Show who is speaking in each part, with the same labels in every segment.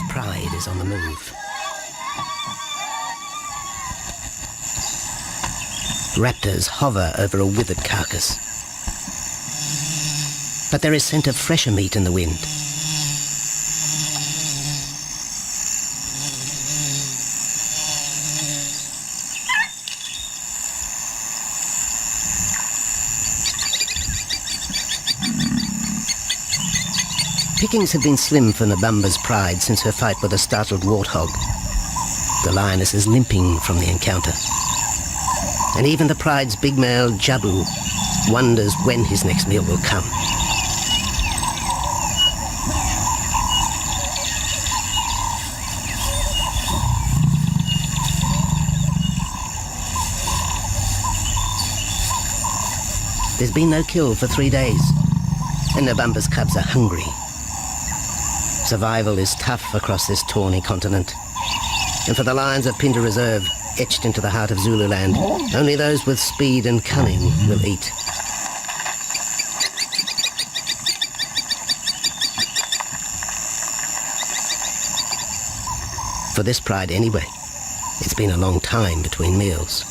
Speaker 1: pride is on the move. Raptors hover over a withered carcass. But there is scent of fresher meat in the wind. Pickings have been slim for Nabamba's pride since her fight with a startled warthog. The lioness is limping from the encounter. And even the pride's big male, Jabu, wonders when his next meal will come. There's been no kill for 3 days, and Nabamba's cubs are hungry. Survival is tough across this tawny continent, and for the lions of Pinda Reserve, etched into the heart of Zululand, only those with speed and cunning will eat. For this pride anyway, it's been a long time between meals.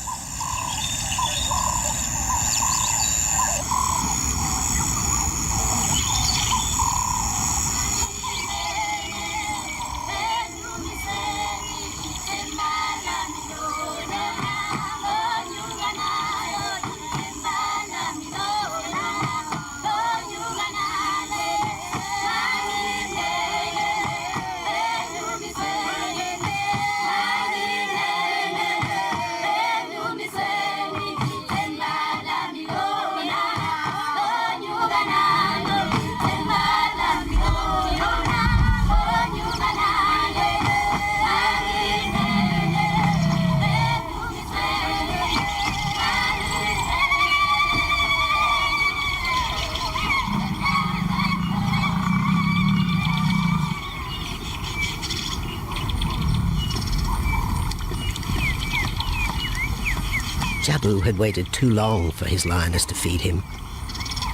Speaker 1: Jabu had waited too long for his lioness to feed him.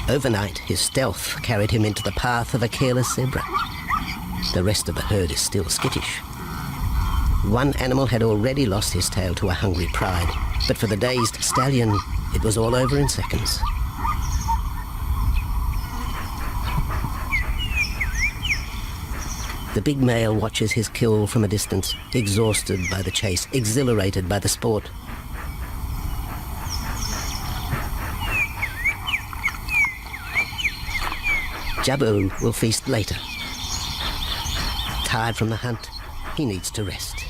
Speaker 1: Overnight, his stealth carried him into the path of a careless zebra. The rest of the herd is still skittish. One animal had already lost his tail to a hungry pride, but for the dazed stallion, it was all over in seconds. The big male watches his kill from a distance, exhausted by the chase, exhilarated by the sport. Jabu will feast later. Tired from the hunt, he needs to rest.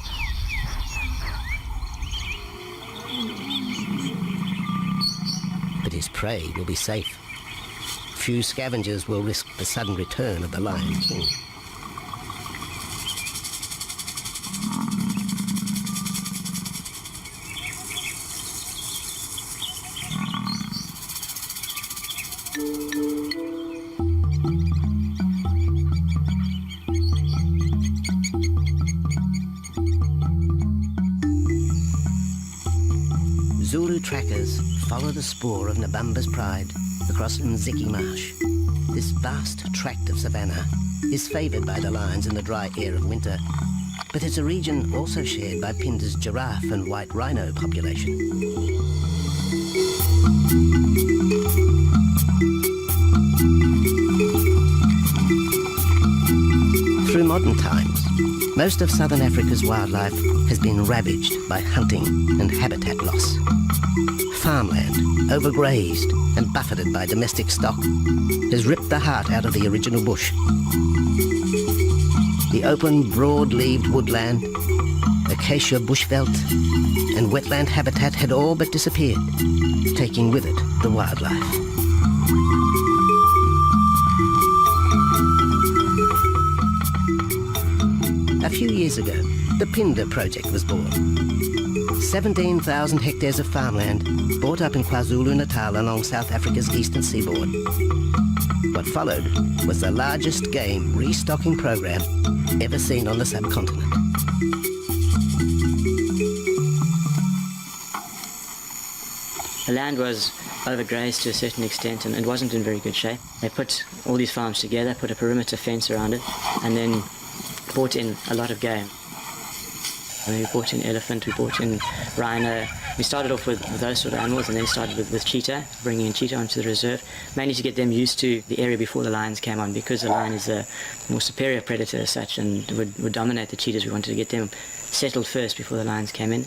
Speaker 1: But his prey will be safe. Few scavengers will risk the sudden return of the Lion King. Zulu trackers follow the spoor of Nabamba's pride across Nziki Marsh. This vast tract of savanna is favoured by the lions in the dry air of winter, but it's a region also shared by Pinda's giraffe and white rhino population. Through modern times, most of southern Africa's wildlife has been ravaged by hunting and habitat loss. Farmland, overgrazed and buffeted by domestic stock, has ripped the heart out of the original bush. The open, broad-leaved woodland, acacia bushveld, and wetland habitat had all but disappeared, taking with it the wildlife. A few years ago, the Pinda project was born. 17,000 hectares of farmland bought up in KwaZulu-Natal along South Africa's eastern seaboard. What followed was the largest game restocking program ever seen on the subcontinent.
Speaker 2: The land was overgrazed to a certain extent and it wasn't in very good shape. They put all these farms together, put a perimeter fence around it, and then brought in a lot of game. We brought in elephant, we brought in rhino. We started off with those sort of animals and then started with cheetah, bringing in cheetah onto the reserve, mainly to get them used to the area before the lions came on, because the lion is a more superior predator as such and would dominate the cheetahs. We wanted to get them settled first before the lions came in.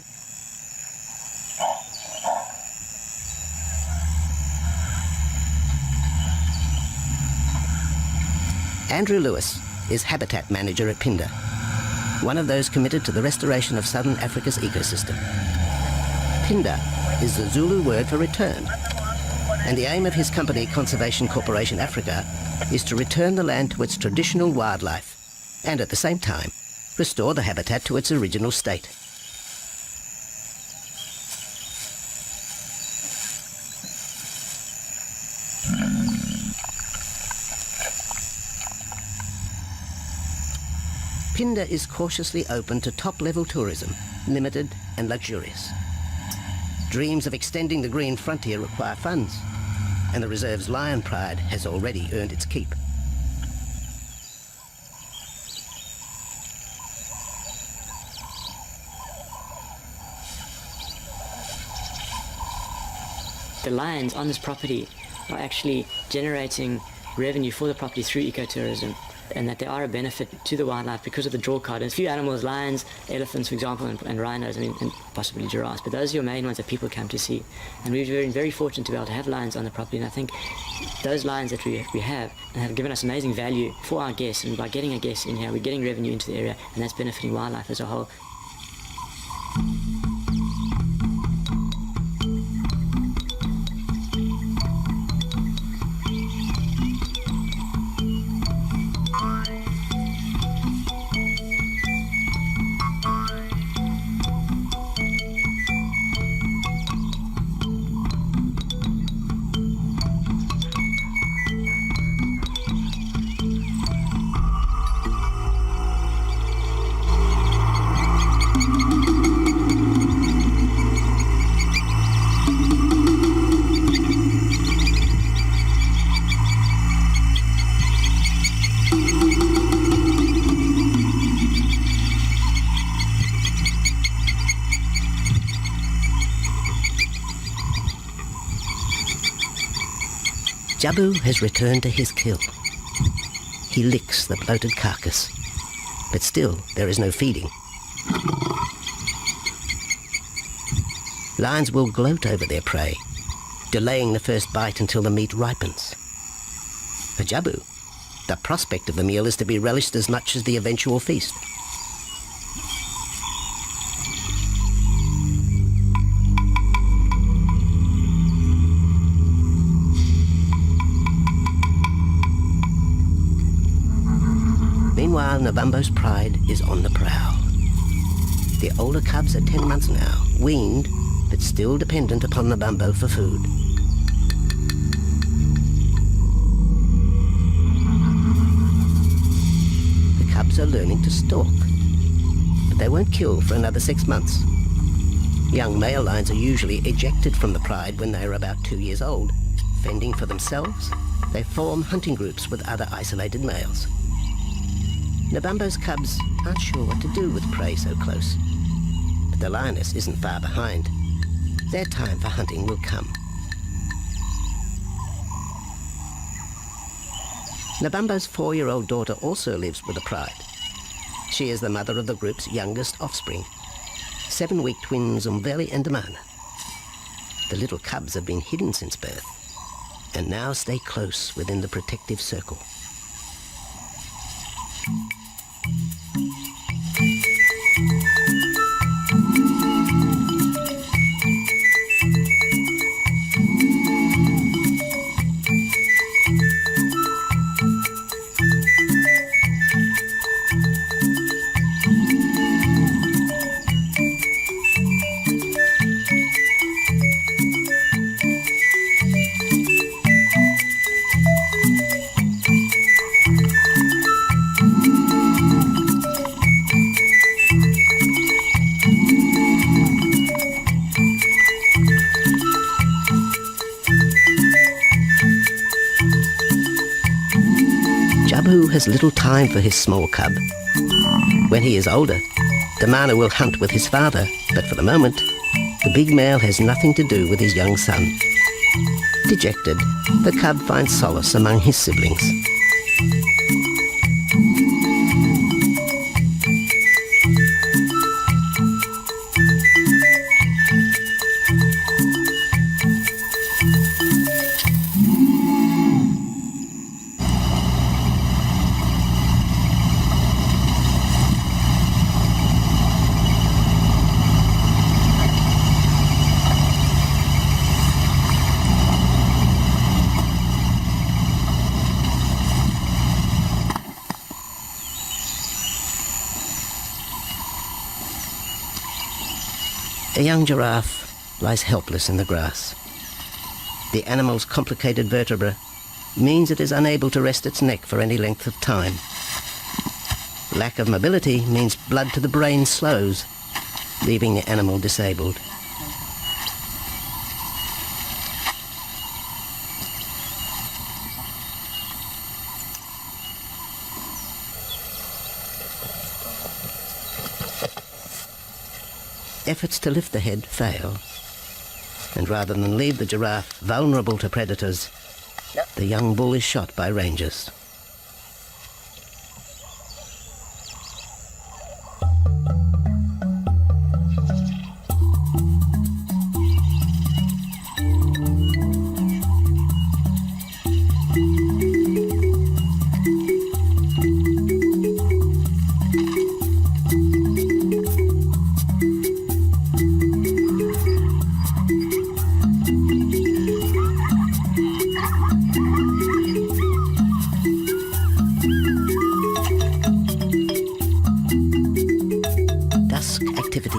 Speaker 1: Andrew Lewis is habitat manager at Pinda, one of those committed to the restoration of southern Africa's ecosystem. Pinda is the Zulu word for return, and the aim of his company, Conservation Corporation Africa, is to return the land to its traditional wildlife and at the same time restore the habitat to its original state. Pinda is cautiously open to top-level tourism, limited and luxurious. Dreams of extending the green frontier require funds, and the reserve's lion pride has already earned its keep.
Speaker 2: The lions on this property are actually generating revenue for the property through ecotourism, and that they are a benefit to the wildlife because of the draw card. And a few animals, lions, elephants, for example, and rhinos, and possibly giraffes, but those are your main ones that people come to see. And we've been very fortunate to be able to have lions on the property, and I think those lions that we have given us amazing value for our guests, and by getting our guests in here, we're getting revenue into the area, and that's benefiting wildlife as a whole.
Speaker 1: Jabu has returned to his kill. He licks the bloated carcass, but still there is no feeding. Lions will gloat over their prey, delaying the first bite until the meat ripens. For Jabu, the prospect of the meal is to be relished as much as the eventual feast. Meanwhile, Nabambo's pride is on the prowl. The older cubs are 10 months now, weaned, but still dependent upon Nabambo for food. The cubs are learning to stalk, but they won't kill for another 6 months. Young male lions are usually ejected from the pride when they are about 2 years old. Fending for themselves, they form hunting groups with other isolated males. Nabambo's cubs aren't sure what to do with prey so close, but the lioness isn't far behind. Their time for hunting will come. Nabambo's 4-year-old daughter also lives with the pride. She is the mother of the group's youngest offspring, 7-week twins Umveli and Damana. The little cubs have been hidden since birth, and now stay close within the protective circle. jabu has little time for his small cub. When he is older, the mana will hunt with his father, but for the moment, the big male has nothing to do with his young son. Dejected, the cub finds solace among his siblings. A young giraffe lies helpless in the grass. The animal's complicated vertebra means it is unable to rest its neck for any length of time. Lack of mobility means blood to the brain slows, leaving the animal disabled. Efforts to lift the head fail, and rather than leave the giraffe vulnerable to predators, the young bull is shot by rangers.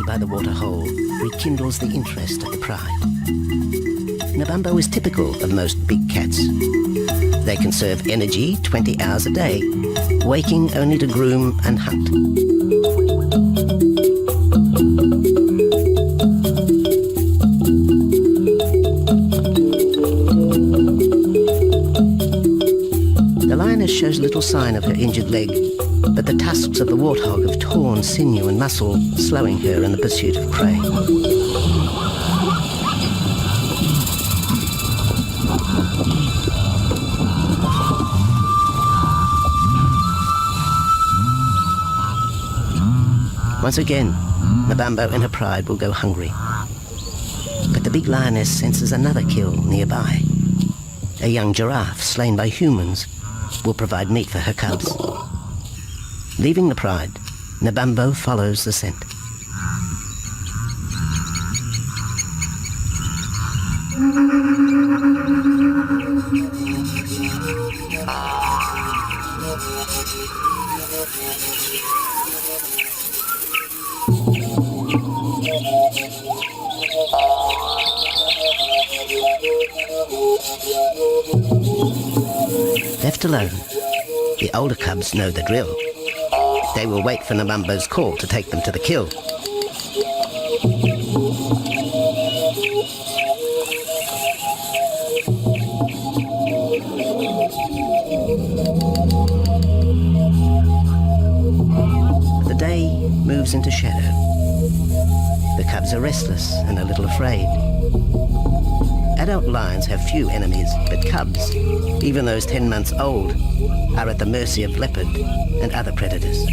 Speaker 1: By the waterhole rekindles the interest of the pride. Nabambo is typical of most big cats. They conserve energy 20 hours a day, waking only to groom and hunt. The lioness shows little sign of her injured leg, but the tusks of the warthog have torn sinew and muscle, slowing her in the pursuit of prey. Once again, Nabambo in her pride will go hungry. But the big lioness senses another kill nearby. A young giraffe slain by humans will provide meat for her cubs. Leaving the pride, Nabambo follows the scent. Left alone, the older cubs know the drill. They will wait for Nabambo's call to take them to the kill. The day moves into shadow. The cubs are restless and a little afraid. Adult lions have few enemies, but cubs, even those 10 months old, are at the mercy of leopard and other predators.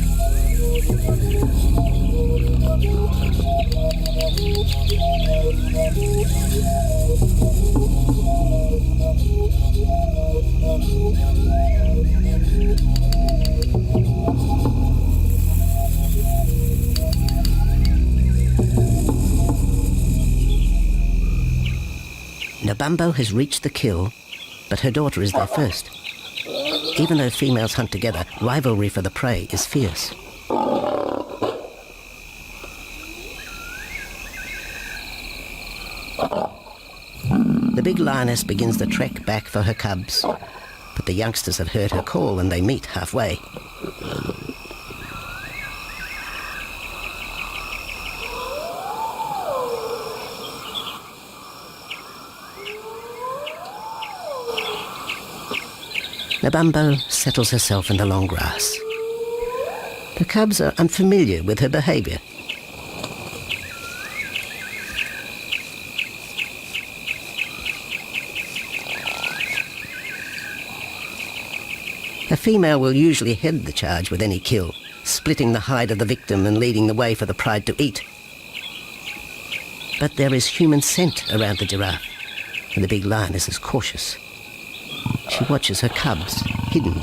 Speaker 1: Nabambo has reached the kill, but her daughter is there first. Even though females hunt together, rivalry for the prey is fierce. The big lioness begins the trek back for her cubs, but the youngsters have heard her call and they meet halfway. Nabambo settles herself in the long grass. The cubs are unfamiliar with her behaviour. A female will usually head the charge with any kill, splitting the hide of the victim and leading the way for the pride to eat. But there is human scent around the giraffe, and the big lioness is cautious. She watches her cubs, hidden,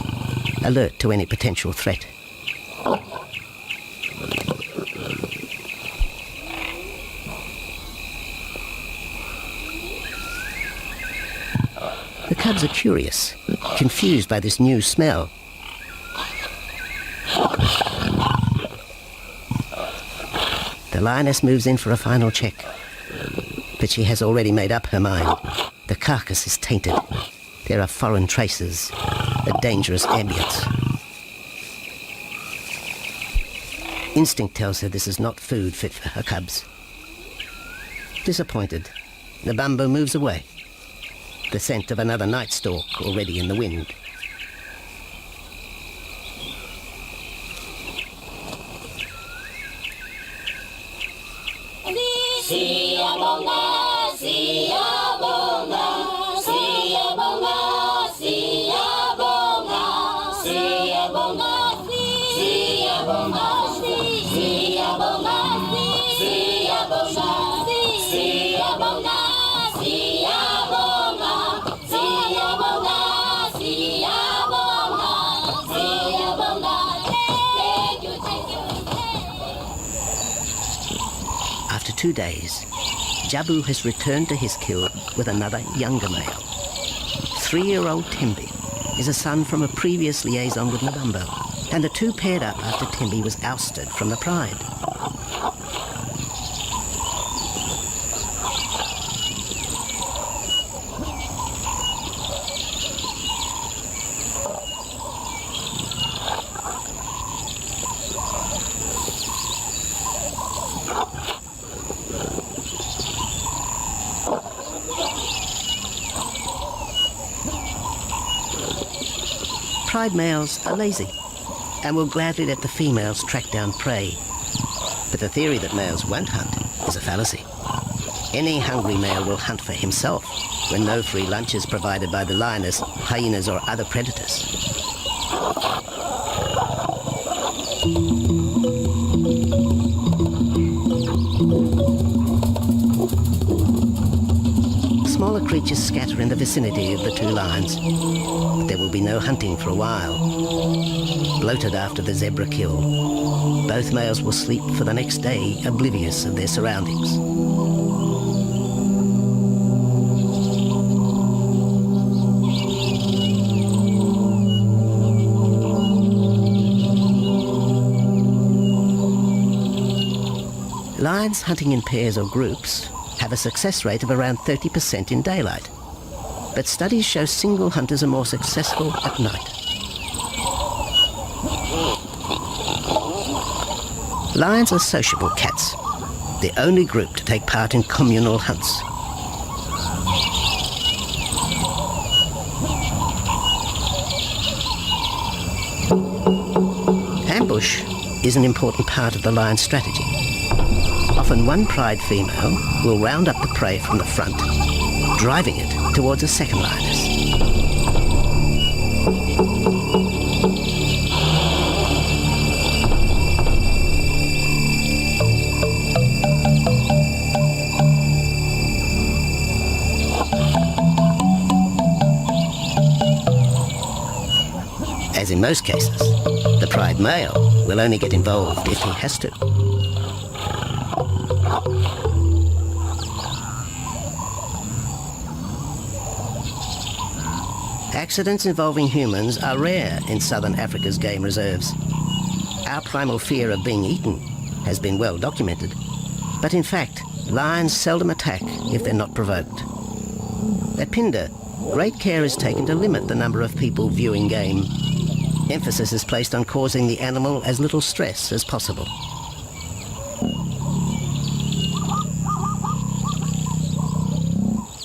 Speaker 1: alert to any potential threat. The cubs are curious, confused by this new smell. The lioness moves in for a final check, but she has already made up her mind. The carcass is tainted. There are foreign traces, a dangerous ambience. Instinct tells her this is not food fit for her cubs. Disappointed, Nabambo moves away, the scent of another night stalk already in the wind. After 2 days, Jabu has returned to his kill with another younger male. 3-year-old Tembi is a son from a previous liaison with Nabambo, and the two paired up after Tembi was ousted from the pride. Pride males are lazy and will gladly let the females track down prey. But the theory that males won't hunt is a fallacy. Any hungry male will hunt for himself when no free lunch is provided by the lioness, hyenas or other predators. Smaller creatures scatter in the vicinity of the two lions. There will be no hunting for a while. Bloated after the zebra kill, both males will sleep for the next day, oblivious of their surroundings. Lions hunting in pairs or groups have a success rate of around 30% in daylight, but studies show single hunters are more successful at night. Lions are sociable cats, the only group to take part in communal hunts. Ambush is an important part of the lion's strategy. Often one pride female will round up the prey from the front, driving it towards a second lioness. As in most cases, the pride male will only get involved if he has to. Accidents involving humans are rare in southern Africa's game reserves. Our primal fear of being eaten has been well documented, but in fact, lions seldom attack if they're not provoked. At Phinda, great care is taken to limit the number of people viewing game. Emphasis is placed on causing the animal as little stress as possible.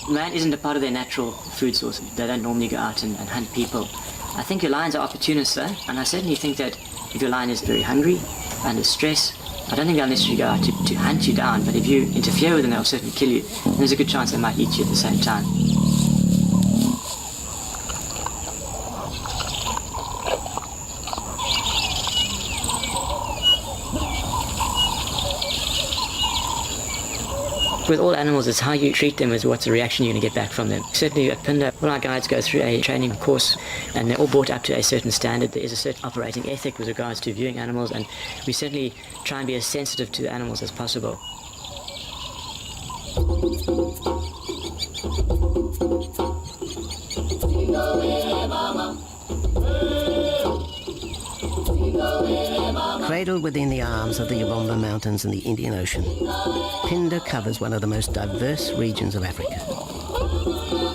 Speaker 2: Lion isn't a part of their natural food source. They don't normally go out and hunt people. I think your lions are opportunists though, and I certainly think that if your lion is very hungry, under stress, I don't think they'll necessarily go out to hunt you down, but if you interfere with them, they'll certainly kill you. And there's a good chance they might eat you at the same time. With all animals, it's how you treat them is what's the reaction you're going to get back from them. Certainly at Pinda, all our guides go through a training course and they're all brought up to a certain standard. There is a certain operating ethic with regards to viewing animals, and we certainly try and be as sensitive to the animals as possible.
Speaker 1: Cradled within the arms of the Yukon Mountains and the Indian Ocean, Pinda covers one of the most diverse regions of Africa.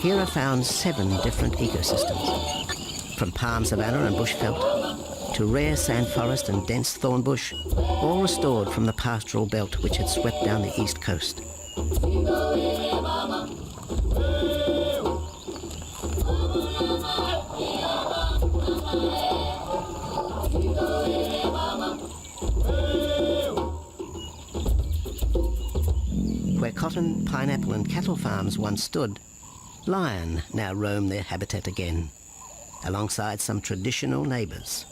Speaker 1: Here are found 7 different ecosystems, from palm savanna and bushveld to rare sand forest and dense thorn bush, all restored from the pastoral belt which had swept down the east coast. Where cotton, pineapple and cattle farms once stood, lion now roam their habitat again, alongside some traditional neighbours.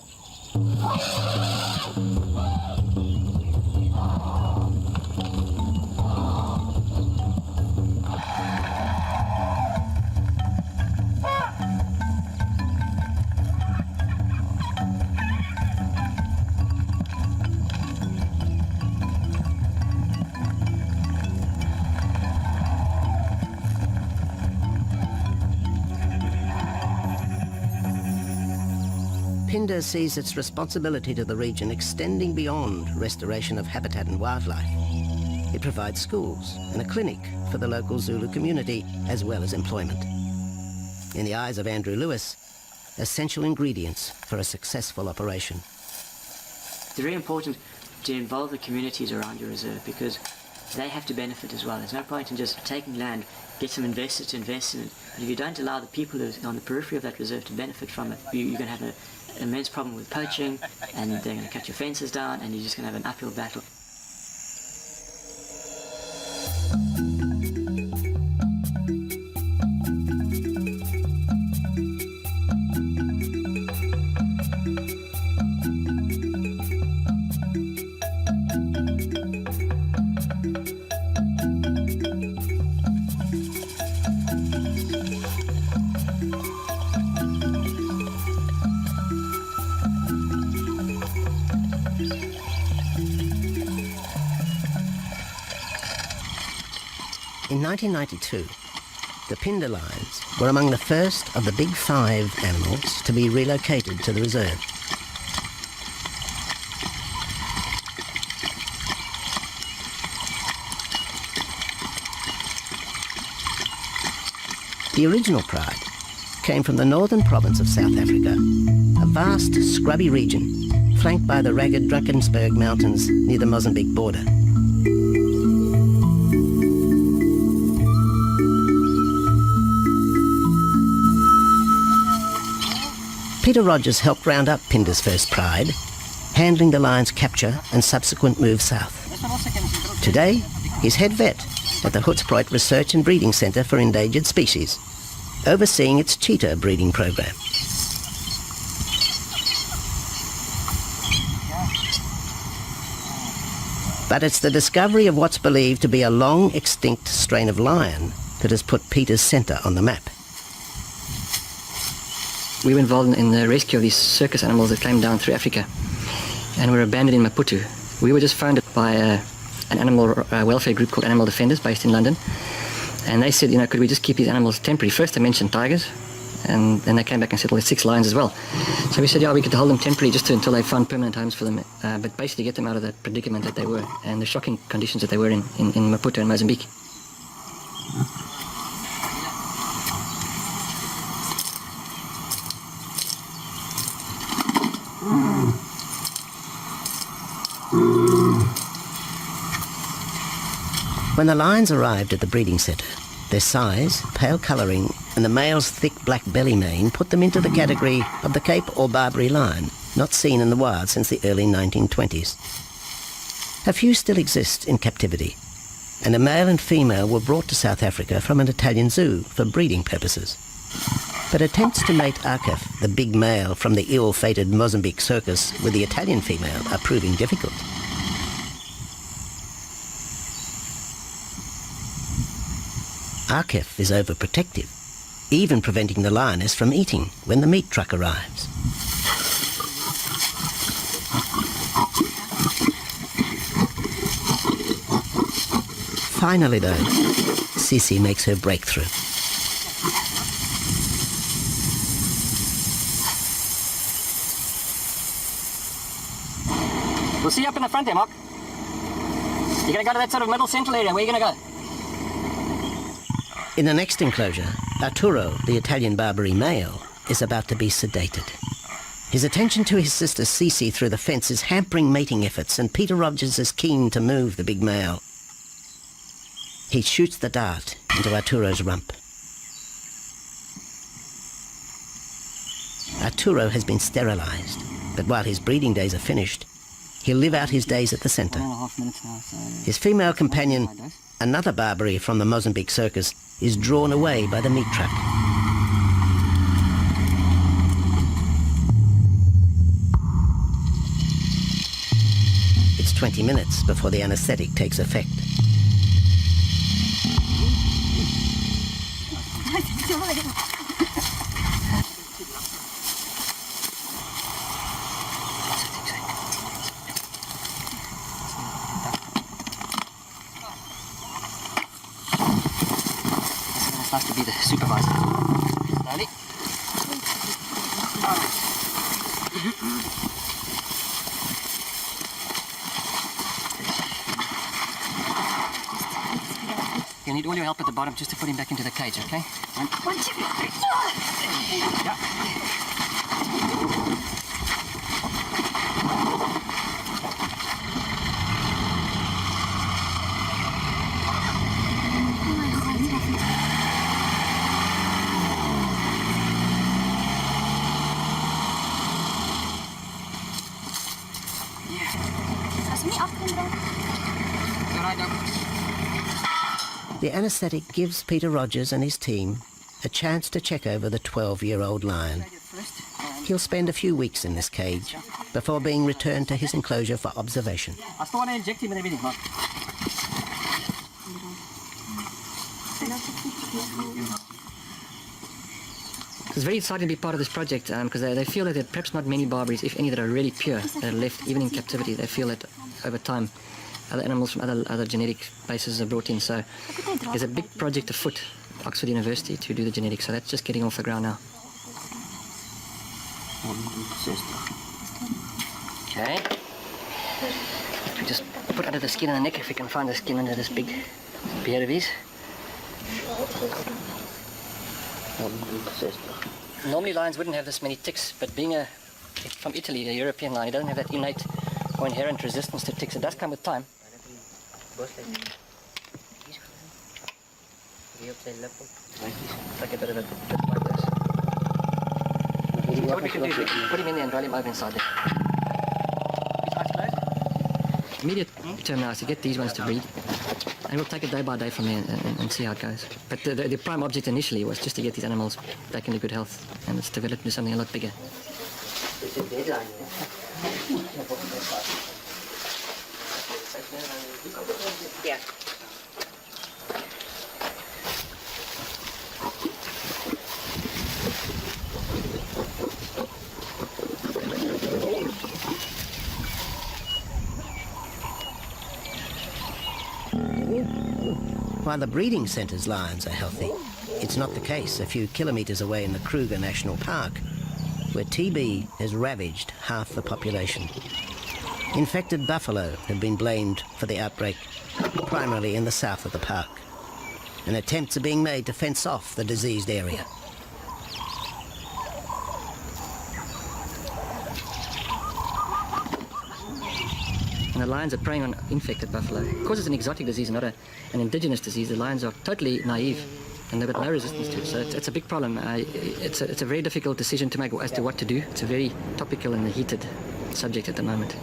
Speaker 1: Pinda sees its responsibility to the region extending beyond restoration of habitat and wildlife. It provides schools and a clinic for the local Zulu community, as well as employment. In the eyes of Andrew Lewis, essential ingredients for a successful operation.
Speaker 2: It's very important to involve the communities around your reserve because they have to benefit as well. There's no point in just taking land, get some investors to invest in it, but if you don't allow the people who are on the periphery of that reserve to benefit from it, you're going to have an immense problem with poaching, and they're going to cut your fences down, and you're just going to have an uphill battle.
Speaker 1: In 1992, the Pinda lions were among the first of the big 5 animals to be relocated to the reserve. The original pride came from the northern province of South Africa, a vast scrubby region flanked by the ragged Drakensberg Mountains near the Mozambique border. Peter Rogers helped round up Pinda's first pride, handling the lion's capture and subsequent move south. Today, he's head vet at the Hoedspruit Research and Breeding Centre for Endangered Species, overseeing its cheetah breeding program. But it's the discovery of what's believed to be a long extinct strain of lion that has put Peter's centre on the map.
Speaker 3: We were involved in the rescue of these circus animals that came down through Africa and were abandoned in Maputo. We were just founded by an animal welfare group called Animal Defenders based in London, and they said, could we just keep these animals temporary? First they mentioned tigers, and then they came back and said, well, there's 6 lions as well. So we said, yeah, we could hold them temporarily just until they found permanent homes for them, but basically get them out of that predicament that they were and the shocking conditions that they were in Maputo and Mozambique.
Speaker 1: When the lions arrived at the breeding centre, their size, pale colouring and the male's thick black belly mane put them into the category of the Cape or Barbary lion, not seen in the wild since the early 1920s. A few still exist in captivity, and a male and female were brought to South Africa from an Italian zoo for breeding purposes. But attempts to mate Arcaf, the big male from the ill-fated Mozambique circus, with the Italian female are proving difficult. Arcaf is overprotective, even preventing the lioness from eating when the meat truck arrives. Finally, though, Sisi makes her breakthrough.
Speaker 3: We'll see you up in the front there, Mark. You're going to go to that sort of middle central area. Where are you going to go?
Speaker 1: In the next enclosure, Arturo, the Italian Barbary male, is about to be sedated. His attention to his sister Sisi through the fence is hampering mating efforts, and Peter Rogers is keen to move the big male. He shoots the dart into Arturo's rump. Arturo has been sterilized, but while his breeding days are finished, he'll live out his days at the center.
Speaker 3: 1.5 minutes now, so...
Speaker 1: His female companion, another Barbary from the Mozambique circus, is drawn away by the meat truck. It's 20 minutes before the anesthetic takes effect.
Speaker 3: It's nice to be the supervisor. Slowly. You'll need all your help at the bottom just to put him back into the cage, okay? One, two, three. Yeah.
Speaker 1: The anesthetic gives Peter Rogers and his team a chance to check over the 12-year-old lion. He'll spend a few weeks in this cage before being returned to his enclosure for observation.
Speaker 3: I still want to inject him and everything, Mark. It's very exciting to be part of this project because they feel that there are perhaps not many Barbaries, if any, that are really pure, that are left even in captivity. They feel that over time other animals from other genetic bases are brought in. So there's a big project afoot at Oxford University to do the genetics. So that's just getting off the ground now. Okay. We just put under the skin on the neck if we can find the skin under this big beard of his. Normally lions wouldn't have this many ticks, but being from Italy, a European lion, it doesn't have that innate or inherent resistance to ticks. It does come with time. Like a bit of a bit like this. What we can do is put him in there and roll him over inside there. Immediate term now is to get these ones to breed, and we'll take it day by day from there and see how it goes. But the prime object initially was just to get these animals back into good health, and it's developed into something a lot bigger. Yeah.
Speaker 1: While the breeding centre's lions are healthy, it's not the case a few kilometres away in the Kruger National Park, where TB has ravaged half the population. Infected buffalo have been blamed for the outbreak, primarily in the south of the park, and attempts are being made to fence off the diseased area.
Speaker 3: And the lions are preying on infected buffalo. Because it's an exotic disease and not an indigenous disease, the lions are totally naive and they've got no resistance to it. So it's a big problem. It's a very difficult decision to make as to what to do. It's a very topical and heated subject at the moment.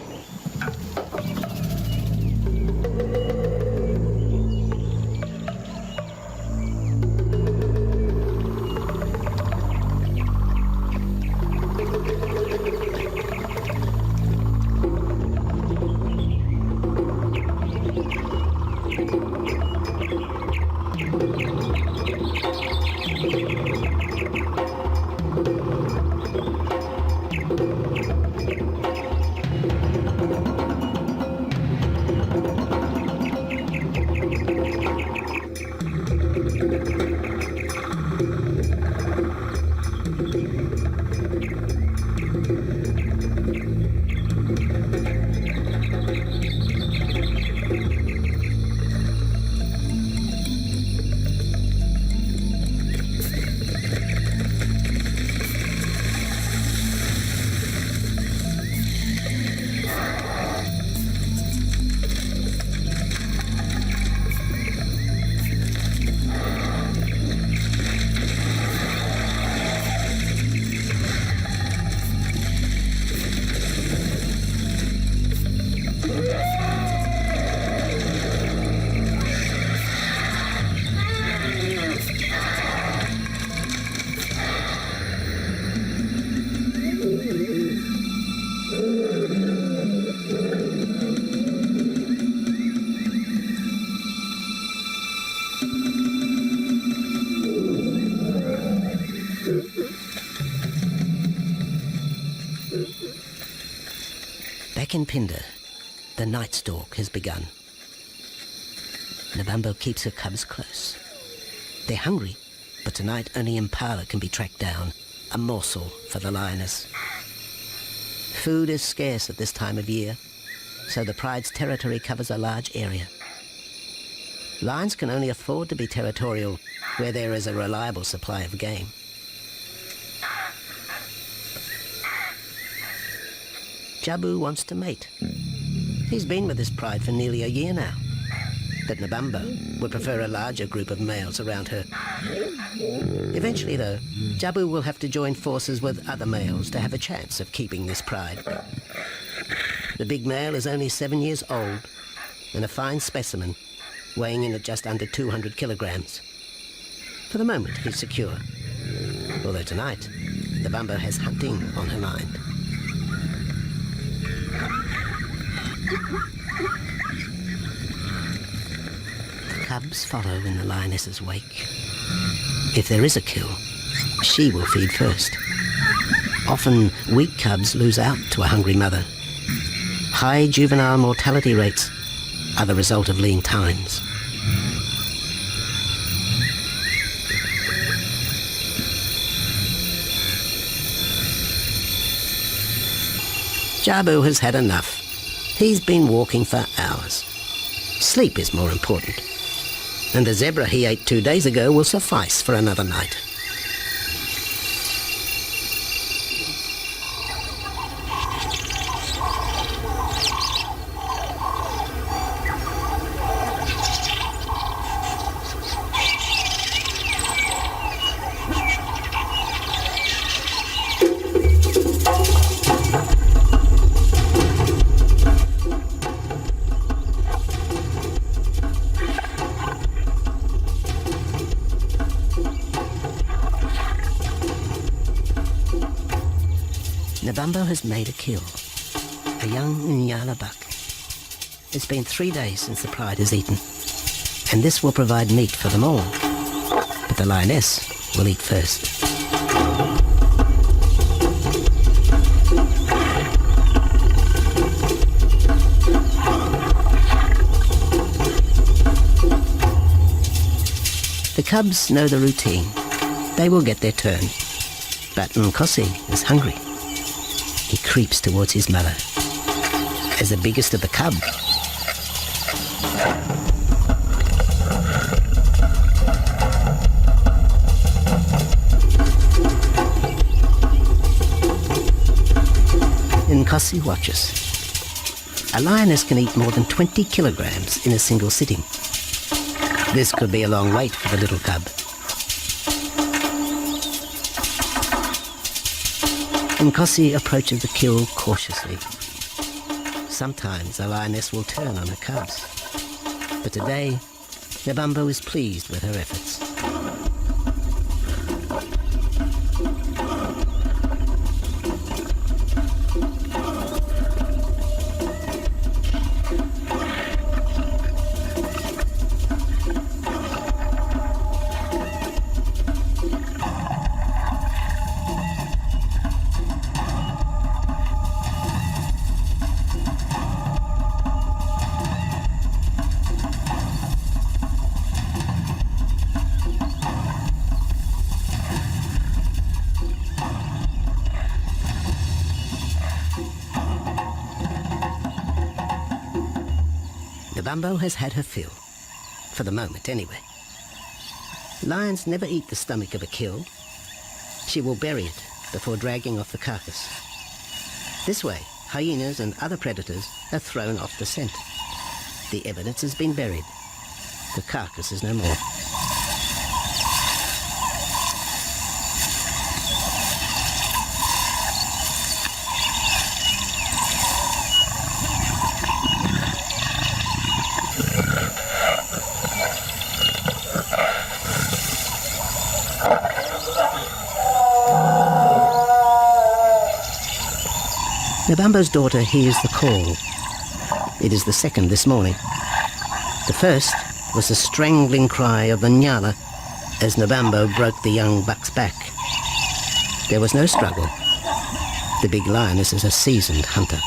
Speaker 1: Back in Phinda, the night stalk has begun. Nabambo keeps her cubs close. They're hungry, but tonight only impala can be tracked down, a morsel for the lioness. Food is scarce at this time of year, so the pride's territory covers a large area. Lions can only afford to be territorial where there is a reliable supply of game. Jabu wants to mate. He's been with his pride for nearly a year now. But Nabambo would prefer a larger group of males around her. Eventually, though, Jabu will have to join forces with other males to have a chance of keeping this pride. The big male is only 7 years old and a fine specimen, weighing in at just under 200 kilograms. For the moment, he's secure. Although tonight, Nabambo has hunting on her mind. The cubs follow in the lioness's wake. If there is a kill, she will feed first. Often, weak cubs lose out to a hungry mother. High juvenile mortality rates are the result of lean times. Jabu has had enough. He's been walking for hours. Sleep is more important. And the zebra he ate 2 days ago will suffice for another night. Nabambo has made a kill, a young Nyala buck. It's been 3 days since the pride has eaten, and this will provide meat for them all. But the lioness will eat first. The cubs know the routine. They will get their turn. But Nkosi is hungry. He creeps towards his mother. As the biggest of the cub, Nkosi watches. A lioness can eat more than 20 kilograms in a single sitting. This could be a long wait for the little cub. Nkosi approaches the kill cautiously. Sometimes the lioness will turn on her cubs, but today Nabambo is pleased with her efforts. Nabambo has had her fill, for the moment anyway. Lions never eat the stomach of a kill. She will bury it before dragging off the carcass. This way, hyenas and other predators are thrown off the scent. The evidence has been buried. The carcass is no more. Nabambo's daughter hears the call. It is the second this morning. The first was the strangling cry of the Nyala as Nabambo broke the young buck's back. There was no struggle. The big lioness is a seasoned hunter.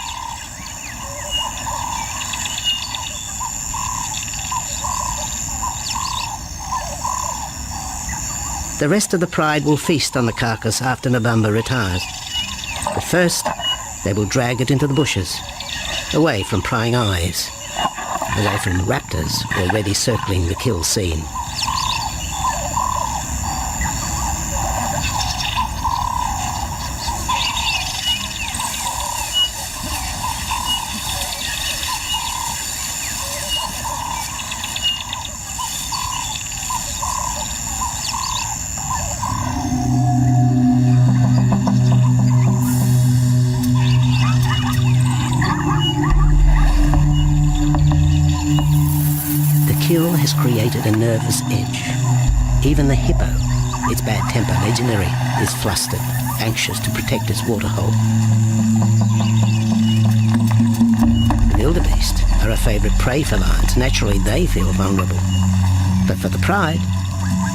Speaker 1: The rest of the pride will feast on the carcass after Nabambo retires. But first, they will drag it into the bushes, away from prying eyes, away from raptors already circling the kill scene. Has created a nervous edge. Even the hippo, its bad temper legendary, is flustered, anxious to protect its waterhole. The wildebeest are a favourite prey for lions. Naturally, they feel vulnerable. But for the pride,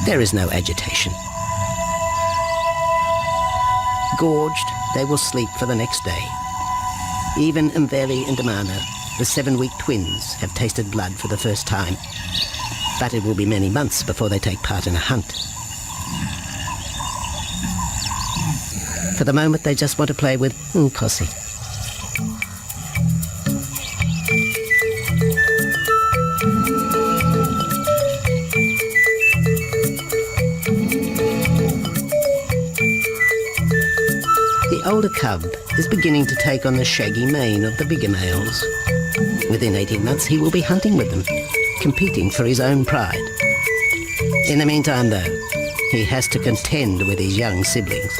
Speaker 1: there is no agitation. Gorged, they will sleep for the next day. Even Mveli and Damana, the 7-week twins, have tasted blood for the first time. But it will be many months before they take part in a hunt. For the moment, they just want to play with Nkosi. The older cub is beginning to take on the shaggy mane of the bigger males. Within 18 months, he will be hunting with them, competing for his own pride. In the meantime, though, he has to contend with his young siblings.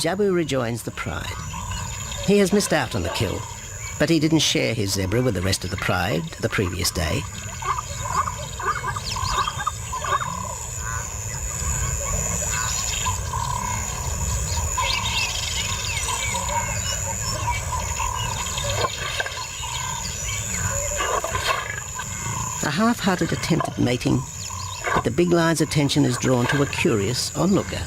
Speaker 1: Jabu rejoins the pride. He has missed out on the kill, but he didn't share his zebra with the rest of the pride the previous day. A half-hearted attempt at mating, but the big lion's attention is drawn to a curious onlooker.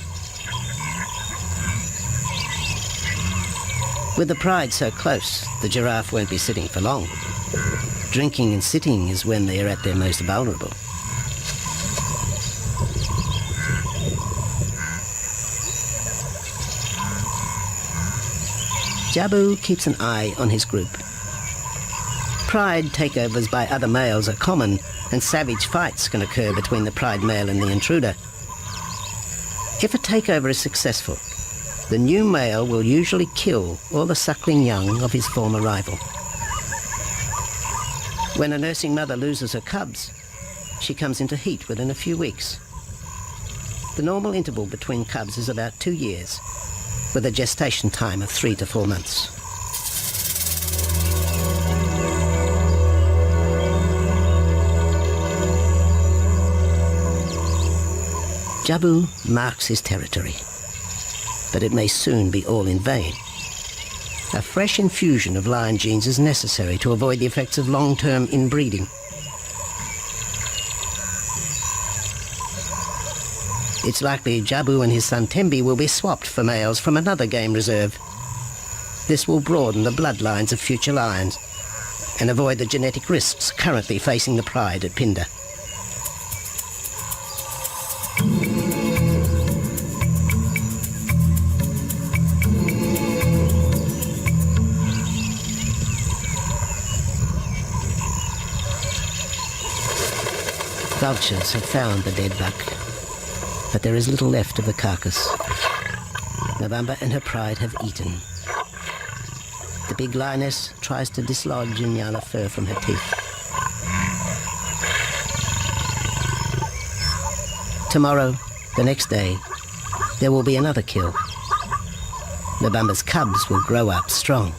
Speaker 1: With the pride so close, the giraffe won't be sitting for long. Drinking and sitting is when they are at their most vulnerable. Jabu keeps an eye on his group. Pride takeovers by other males are common, and savage fights can occur between the pride male and the intruder. If a takeover is successful, the new male will usually kill all the suckling young of his former rival. When a nursing mother loses her cubs, she comes into heat within a few weeks. The normal interval between cubs is about 2 years, with a gestation time of 3 to 4 months. Jabu marks his territory, but it may soon be all in vain. A fresh infusion of lion genes is necessary to avoid the effects of long-term inbreeding. It's likely Jabu and his son Tembi will be swapped for males from another game reserve. This will broaden the bloodlines of future lions and avoid the genetic risks currently facing the pride at Pinda. Vultures have found the dead buck, but there is little left of the carcass. November and her pride have eaten. The big lioness tries to dislodge Inyala fur from her teeth. Tomorrow, the next day, there will be another kill. November's cubs will grow up strong.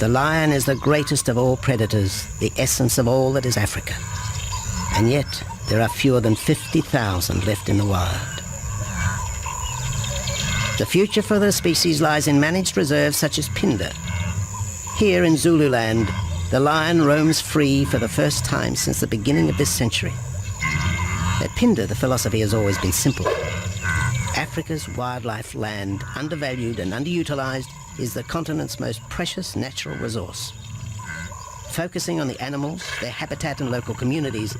Speaker 1: The lion is the greatest of all predators, the essence of all that is Africa. And yet, there are fewer than 50,000 left in the wild. The future for the species lies in managed reserves such as Pinda. Here in Zululand, the lion roams free for the first time since the beginning of this century. At Pinda, the philosophy has always been simple. Africa's wildlife land, undervalued and underutilized, is the continent's most precious natural resource. Focusing on the animals, their habitat and local communities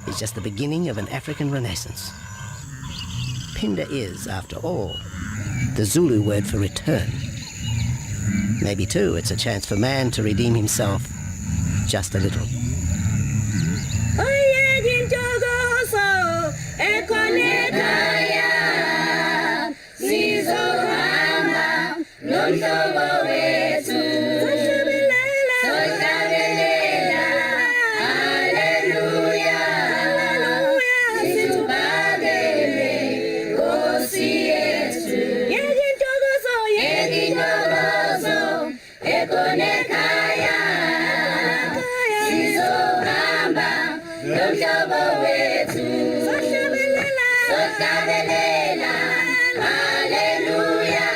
Speaker 1: is just the beginning of an African renaissance. Pinda is, after all, the Zulu word for return. Maybe, too, it's a chance for man to redeem himself just a little.
Speaker 4: Hallelujah.